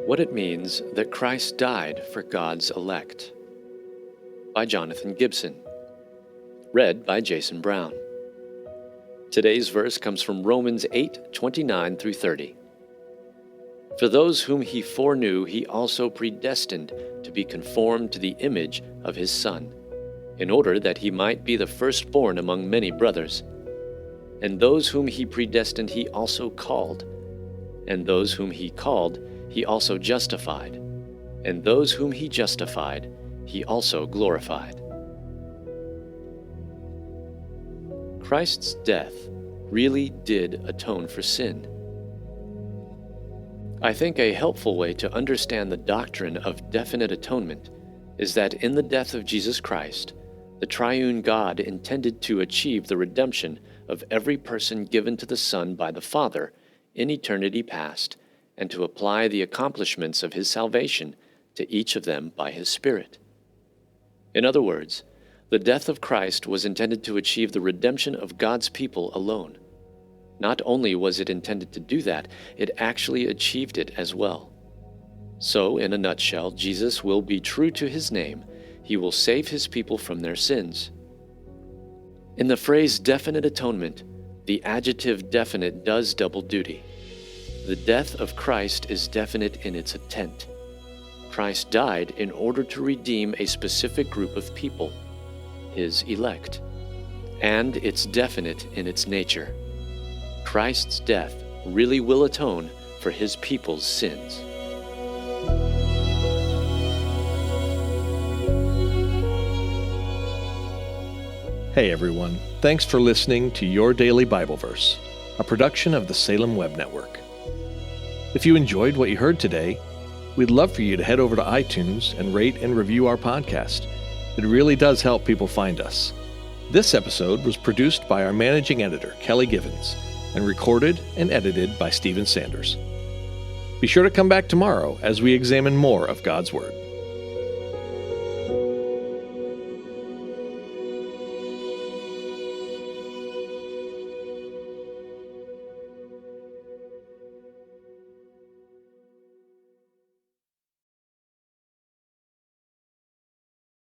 What it means that Christ died for God's elect, by Jonathan Gibson. Read by Jason Brown. Today's verse comes from Romans 8:29 through 30. For those whom he foreknew, he also predestined to be conformed to the image of his Son, in order that he might be the firstborn among many brothers. And those whom he predestined, he also called. And those whom he called, he also justified. And those whom he justified, he also glorified. Christ's death really did atone for sin. I think a helpful way to understand the doctrine of definite atonement is that in the death of Jesus Christ, the triune God intended to achieve the redemption of every person given to the Son by the Father in eternity past, and to apply the accomplishments of his salvation to each of them by his Spirit. In other words, the death of Christ was intended to achieve the redemption of God's people alone. Not only was it intended to do that, it actually achieved it as well. So, in a nutshell, Jesus will be true to his name. He will save his people from their sins. In the phrase definite atonement, the adjective definite does double duty. The death of Christ is definite in its intent. Christ died in order to redeem a specific group of people, his elect. And it's definite in its nature. Christ's death really will atone for his people's sins. Hey everyone, thanks for listening to Your Daily Bible Verse, a production of the Salem Web Network. If you enjoyed what you heard today, we'd love for you to head over to iTunes and rate and review our podcast. It really does help people find us. This episode was produced by our managing editor, Kelly Givens, and recorded and edited by Stephen Sanders. Be sure to come back tomorrow as we examine more of God's Word.